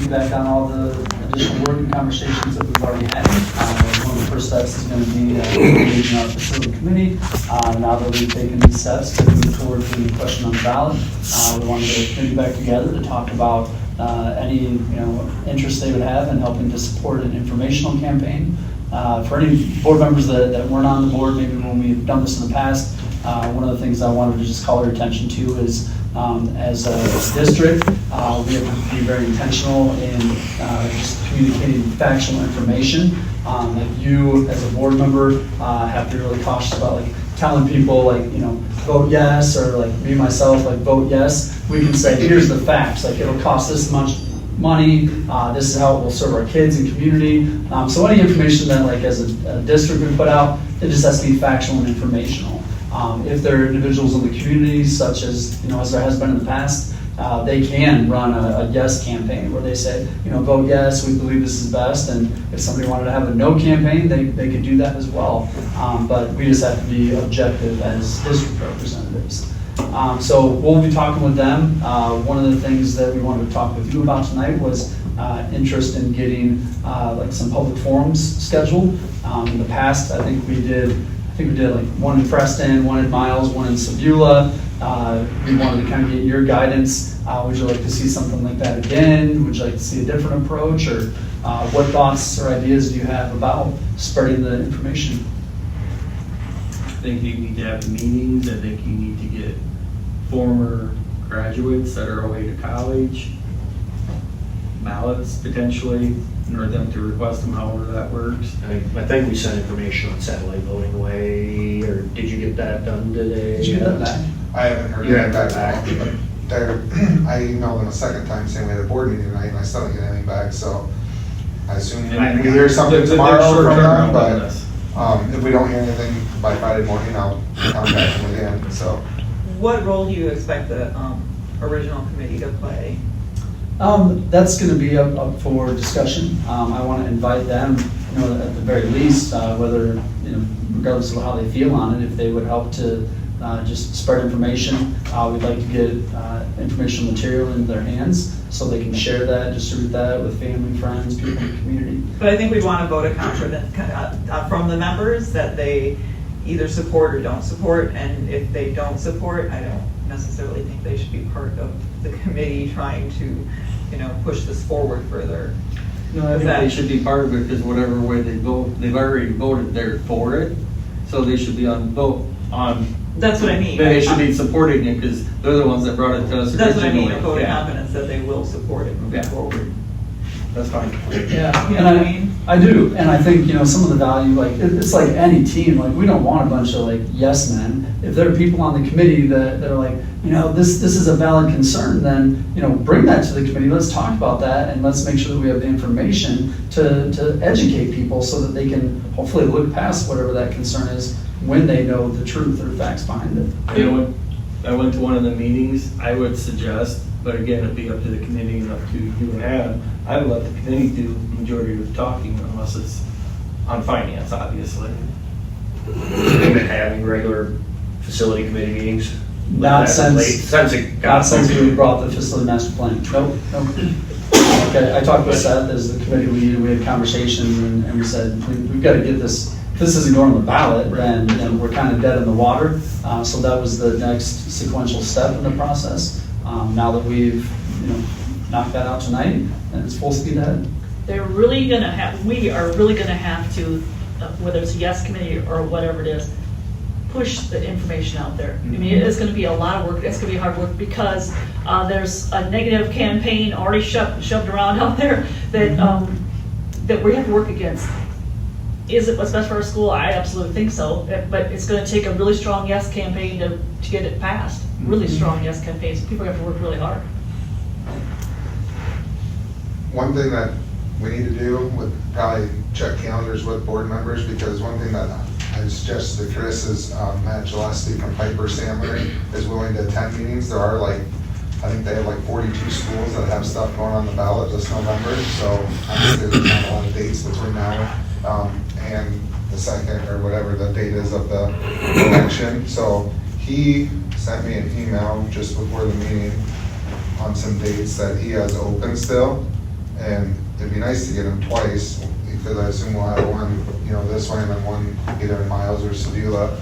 feedback on all the additional work and conversations that we've already had. One of the first steps is going to be engaging our facility committee. Now that we've taken these steps to move toward the question on the ballot, we want to get a committee back together to talk about any interest they would have in helping to support an informational campaign. For any board members that weren't on the board, maybe when we've done this in the past, one of the things I wanted to just call your attention to is as a district, we have to be very intentional in just communicating factual information. Like you, as a board member, have to be really cautious about telling people vote yes, or me myself vote yes. We can say here's the facts. It'll cost this much money. This is how it will serve our kids and community. So any information that as a district we put out, it just has to be factual and informational. If there are individuals in the community, such as as there has been in the past, they can run a yes campaign where they say, vote yes, we believe this is best. And if somebody wanted to have a no campaign, they could do that as well. But we just have to be objective as district representatives. So we'll be talking with them. One of the things that we wanted to talk with you about tonight was interest in getting some public forums scheduled. In the past, I think we did one in Preston, one in Miles, one in Sebula. We wanted to kind of get your guidance. Would you like to see something like that again? Would you like to see a different approach? Or what thoughts or ideas do you have about spreading the information? I think you need to have the meetings. I think you need to get former graduates that are away to college, ballots potentially, or them to request them, however that works. I think we sent information on satellite voting away, or did you get that done today? Did you get that back? I haven't heard You anything haven't back. heard back. I emailed them a second time saying we had a board meeting tonight, and I still didn't get anything back, so I assume And we hear something they're tomorrow short from them, turnaround on but this. if we don't hear anything by Friday morning, I'll contact them again, so. What role do you expect the original committee to play? That's going to be up for discussion. I want to invite them, at the very least, whether, regardless of how they feel on it, if they would help to just spread information. We'd like to get informational material into their hands so they can share that, distribute that with family, friends, people in the community. But I think we want to vote a confidence from the members that they either support or don't support, and if they don't support, I don't necessarily think they should be part of the committee trying to, push this forward further. No, I think they should be part of it because whatever way they vote, they've already voted there for it. So they should be on vote on. That's what I mean. They should be supporting it because they're the ones that brought it to us originally. That's what I mean, a vote of Yeah. confidence that they will support it moving Yeah. forward. That's fine. Yeah, You and know what I mean? I do, and I think some of the value, it's like any team. We don't want a bunch of yes men. If there are people on the committee that are this is a valid concern, then bring that to the committee. Let's talk about that, and let's make sure that we have the information to educate people so that they can hopefully look past whatever that concern is when they know the truth or facts behind it. When I went to one of the meetings, I would suggest, but again, it'd be up to the committee and up to you and Adam. I would let the committee do the majority of the talking unless it's on finance, obviously. They've been having regular facility committee meetings? Not since it got we brought the facility master plan. Nope. Okay, I talked with Seth as the committee lead, and we had conversations, and we said, we've got to get this. If this isn't going on the ballot, then we're kind of dead in the water. So that was the next sequential step in the process. Now that we've knocked that out tonight, and it's full speed ahead. We are really gonna have to, whether it's a yes committee or whatever it is, push the information out there. I mean, it's gonna be a lot of work, it's gonna be hard work because there's a negative campaign already shoved around out there that, that we have to work against. Is it what's best for our school? I absolutely think so, but it's gonna take a really strong yes campaign to get it passed. Really strong yes campaigns, people have to work really hard. One thing that we need to do would probably check calendars with board members, because one thing that I suggested to Chris is Matt Gillespie from Piper Sandler is willing to attend meetings. There are I think they have 42 schools that have stuff going on the ballot this November, so obviously there's not a lot of dates between now and the second or whatever the date is of the election. So he sent me an email just before the meeting on some dates that he has open still. And it'd be nice to get them twice, because I assume we'll have one, this way, and then one either in Miles or Sevilla.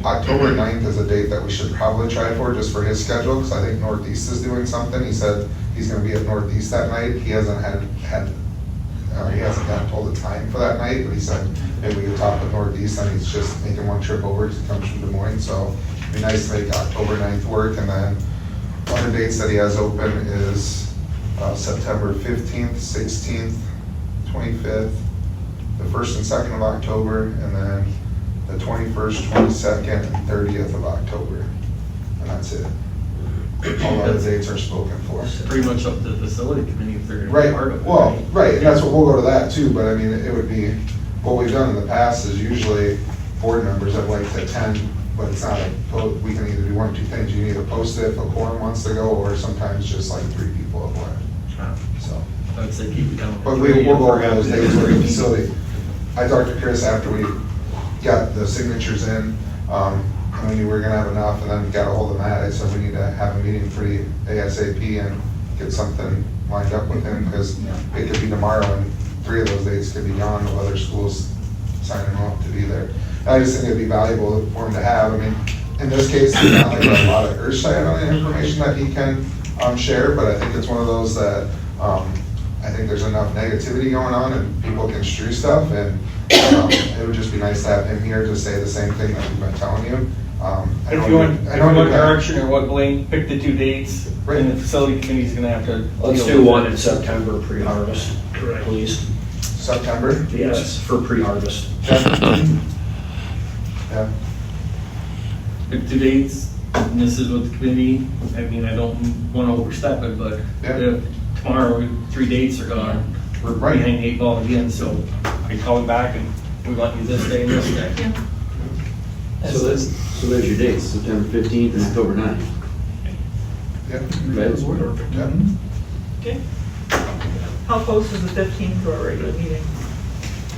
October 9th is a date that we should probably try for, just for his schedule, because I think Northeast is doing something. He said he's gonna be at Northeast that night. He hasn't he hasn't gotten told the time for that night, but he said maybe we could talk with Northeast, and he's just making one trip over, because he comes from Des Moines, so it'd be nice to make October 9th work. And then other dates that he has open is September 15th, 16th, 25th, the 1st and 2nd of October, and then the 21st, 22nd, and 30th of October. And that's it. All other dates are spoken for. It's pretty much up to the facility committee if they're gonna be Right, part of it. well, right, and that's what, we'll go to that too, but I mean, it would be, what we've done in the past is usually board members that like to attend, but it's not we can either do one or two things. You can either post it if a quorum wants to go, or sometimes just like 3 people at one, so. I'd say keep it down. to But three. we'll go over those dates for the facility. I talked to Chris after we got the signatures in, and we knew we were gonna have enough, and then got a hold of Matt. I said we need to have a meeting pretty ASAP and get something lined up with him, because it could be tomorrow, and 3 of those dates could be gone with other schools signing them up to be there. And I just think it'd be valuable for him to have. I mean, in this case, there's not like a lot of earth-shattering on the information that he can share, but I think it's one of those that I think there's enough negativity going on, and people can strew stuff, and it would just be nice to have him here to say the same thing that we've been telling you. If you want direction or what, Blaine, pick the 2 dates, Right. and the facility committee's gonna have to. Let's deal do with one it. in September, pre-harvest, Correct. please. September? Yes, for pre-harvest. Yeah. Pick 2 dates, and this is what the committee, I mean, I don't wanna overstep it, but Yeah. if tomorrow 3 dates are gone, we're Right. behind the 8 ball again, so I call him back and we want you this day and this day. Yeah. So there's your dates, September 15th and October 9th. Yeah. Right? Yeah. Okay. How close is the 15th to our regular meeting?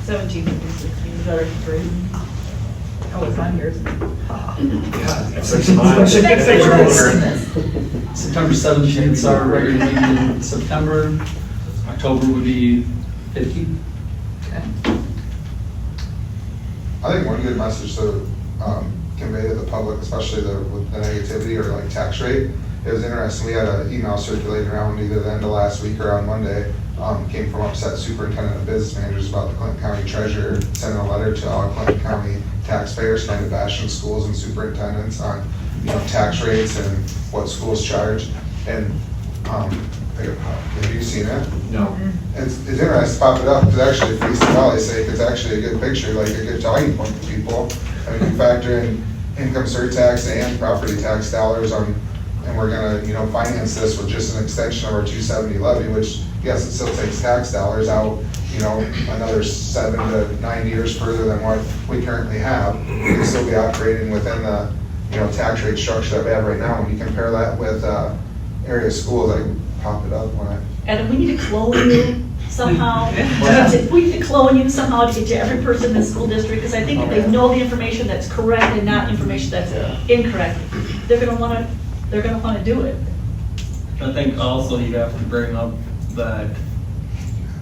17th and 16th, is that right? Oh, it's on yours. Six months. September 17th is our regular meeting in September. October would be 15th. I think one good message to convey to the public, especially with the negativity or like tax rate, it was interesting. We had an email circulating around either the end of last week or on Monday, came from upset superintendent and business managers about the Clinton County treasurer sending a letter to all Clinton County taxpayers kind of bashing schools and superintendents on, tax rates and what schools charge. And have you seen it? No. It's interesting to pop it up, because actually, for East Valley's sake, it's actually a good picture, like a good talking point to people. And we can factor in income surtax and property tax dollars on, and we're gonna, finance this with just an extension of our 270 levy, which, yes, it still takes tax dollars out, another 7 to 9 years further than what we currently have. We can still be operating within the, tax rate structure that we have right now. When you compare that with area schools, I can pop it up when I. And we need to clone you somehow. We need to clone you somehow to get to every person in the school district, because I think if they know the information that's correct and not information that's incorrect, they're gonna wanna do it. I think also you have to bring up that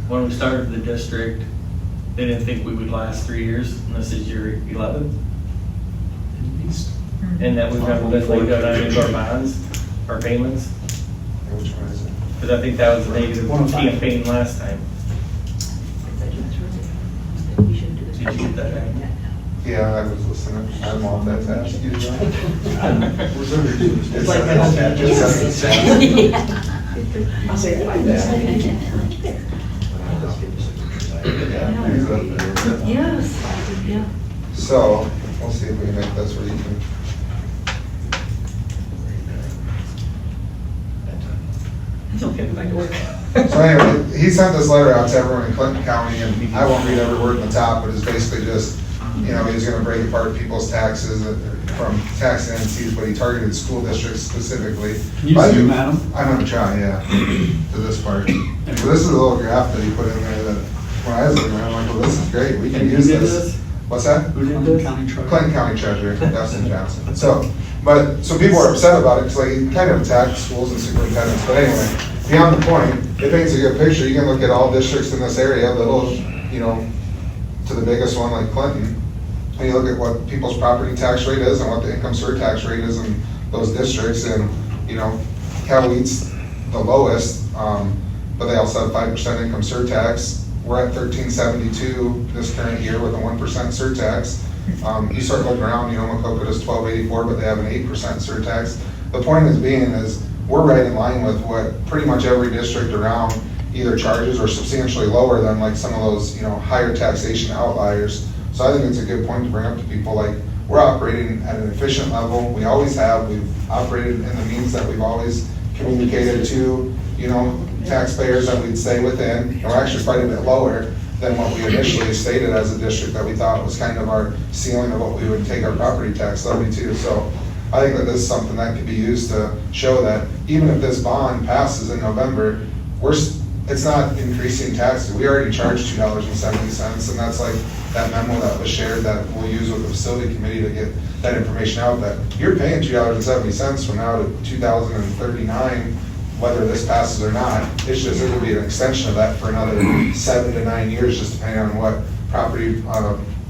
when we started the district, they didn't think we would last 3 years, and this is year 11. And that we've never been late on any of our bonds, our payments, Which one is it? because I think that was a negative campaign last time. We shouldn't do this. Did you get that? Yeah, I was listening. I'm off that task. It's It's like like that. I'll say it like Yes, yeah. So, we'll see if we can make this where you can. Okay, back to work. So anyway, he sent this letter out to everyone in Clinton County, and I won't read every word in the top, but it's basically just, he's gonna break apart people's taxes from tax entities, but he targeted school districts specifically. Can you zoom at them? I'm gonna try, yeah, to this part. So this is a little graph that he put in there that, when I was looking at it, I'm like, well, this is great, we can And who use did this. this? What's that? Who did Clinton this? County Treasurer. Clinton County Treasurer, Dustin Johnson. So people are upset about it, because he kind of attacked schools and superintendents, but anyway, beyond the point, it paints a good picture. You can look at all districts in this area, little, you know, to the biggest one like Clinton, and you look at what people's property tax rate is and what the income surtax rate is in those districts, and, you know, Cowlead's the lowest, but they also have 5% income surtax. We're at 1372 this current year with a 1% surtax. You start looking around, you know, Macocota is 1284, but they have an 8% surtax. The point is we're right in line with what pretty much every district around either charges or substantially lower than like some of those, you know, higher taxation outliers. So I think it's a good point to bring up to people, like, we're operating at an efficient level. We always have. We've operated in the means that we've always communicated to, you know, taxpayers that we'd stay within. And we're actually quite a bit lower than what we initially stated as a district that we thought was kind of our ceiling of what we would take our property tax levy to. So I think that this is something that could be used to show that even if this bond passes in November, it's not increasing taxes. We already charged $2.70, and that's like that memo that was shared that we'll use with the facility committee to get that information out, that you're paying $2.70 from now to 2039, whether this passes or not. It's just, it'll be an extension of that for another 7 to 9 years, just depending on what property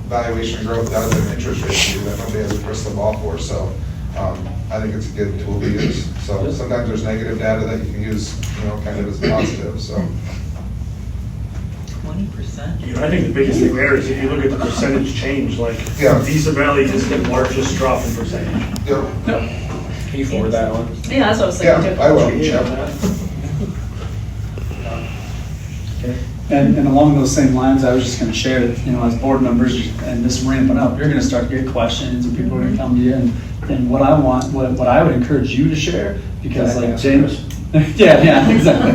valuation growth does and interest rates do that nobody has a crystal ball for. So I think it's a good tool to use. So sometimes there's negative data that you can use, you know, kind of as positive, so. 20%. You know, I think the biggest thing there is if you look at the percentage change, like Yeah. Visa Valley is the largest drop in percentage. Yep. Can you forward that on? Yeah, that's what I was thinking Yeah, too. I will. And along those same lines, I was just gonna share, you know, as board members and this ramping up, you're gonna start to get questions and people are gonna come to you, and what I want, what I would encourage you to share, because like James. Yeah, exactly.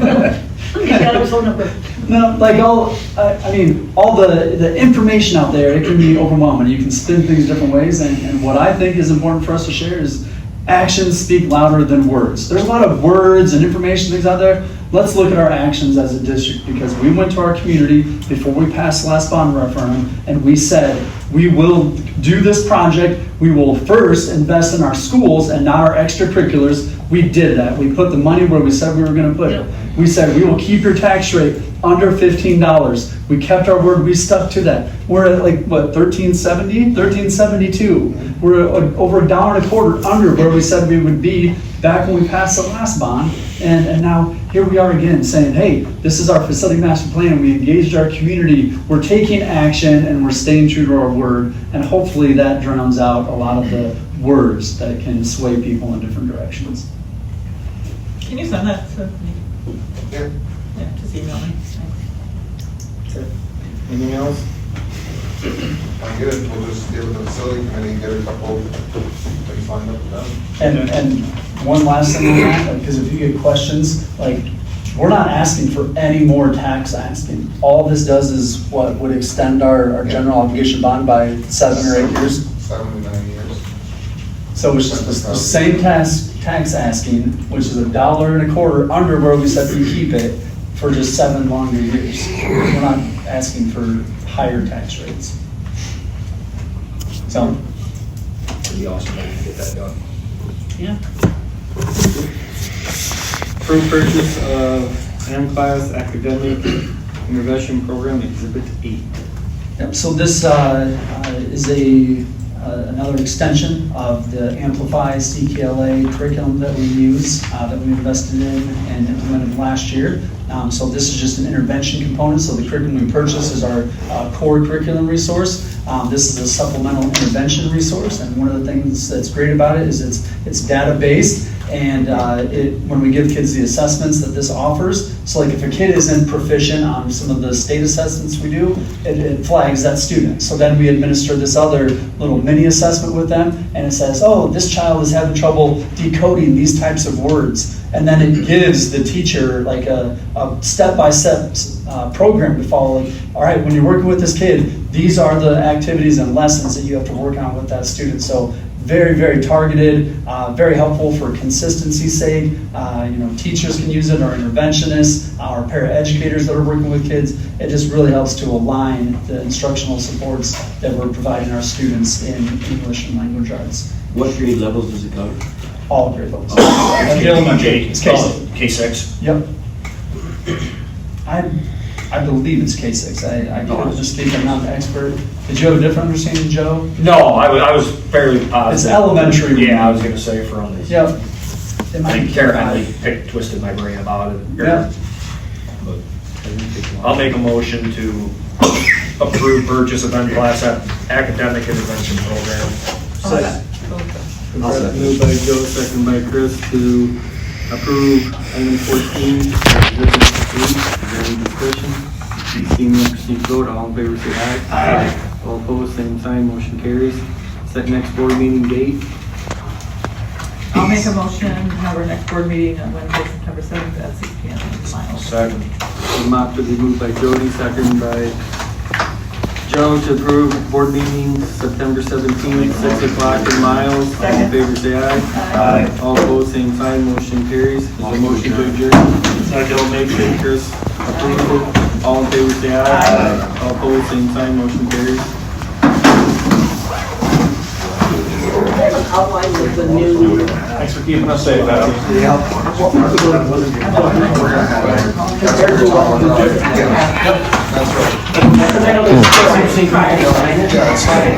He's got his phone number. No, like I mean, all the information out there, it can be overwhelming. You can spin things different ways, and what I think is important for us to share is actions speak louder than words. There's a lot of words and information things out there. Let's look at our actions as a district, because we went to our community before we passed the last bond referendum, and we said, we will do this project. We will first invest in our schools and not our extracurriculars. We did that. We put the money where we said we were gonna put it. We said, we will keep your tax rate under $15. We kept our word, we stuck to that. We're at like, what, 1370, 1372. We're over $1.25 under where we said we would be back when we passed the last bond. And now here we are again saying, hey, this is our facility master plan. We engaged our community. We're taking action and we're staying true to our word. And hopefully that drowns out a lot of the words that can sway people in different directions. Can you send that to me? Yeah. Yeah, just email me. Anything else? I'm good. We'll just get with the facility committee and get a couple things lined up with them. And one last thing on that, because if you get questions, like, we're not asking for any more tax asking. All this does is what would extend our general obligation bond by 7 or 8 years. 7 to 9 years. So it's just the same tax asking, which is $1.25 under where we said we keep it for just 7 longer years. We're not asking for higher tax rates. So. It'd be awesome if you get that done. Yeah. Approved purchase of M-Class Academic Intervention Program Exhibit 8. Yep, so this is another extension of the Amplify CKLA curriculum that we use, that we invested in and implemented last year. So this is just an intervention component. So the curriculum we purchase is our core curriculum resource. This is a supplemental intervention resource, and one of the things that's great about it is it's data-based, and when we give kids the assessments that this offers, so like if a kid isn't proficient on some of the state assessments we do, it flags that student. So then we administer this other little mini assessment with them, and it says, oh, this child is having trouble decoding these types of words. And then it gives the teacher like a step-by-step program to follow. Like, all right, when you're working with this kid, these are the activities and lessons that you have to work on with that student. So very, very targeted, very helpful for consistency's sake. Teachers can use it, our interventionists, our paraeducators that are working with kids. It just really helps to align the instructional supports that we're providing our students in English and language arts. What grade levels does it cover? All grade levels. K6. Yep. I believe it's K6. I can't just speak, I'm not an expert. Did you have a different understanding, Joe? No, I was fairly positive. It's elementary. Yeah, I was gonna say from. Yep. It I might think be Karen five. twisted my brain about it. Yeah. I'll make a motion to approve purchase of M-Class Academic Intervention Program. Moved by Joe, second by Chris to approve item 14, exhibit 8. Is there any discussion? Seeing none, proceed to vote. All in favor, say aye. Aye. All opposed, same sign, motion carries. Set next board meeting date. I'll make a motion to have our next board meeting on Wednesday, September 7th at 6 PM in Miles. Second. Properly moved by Jody, second by Joe to approve board meeting September 17th, 6 o'clock in Miles. All in Second. favor, say aye. Aye. All opposed, same sign, motion carries. Is there a motion to adjourn? Joe makes it, Chris approves it. All in favor, say aye. Aye. All opposed, same sign, motion carries. Outline with the new. Thanks for keeping us safe, Adam. Compared to what we did. That's right. Because I know there's still some Yeah, that's fine.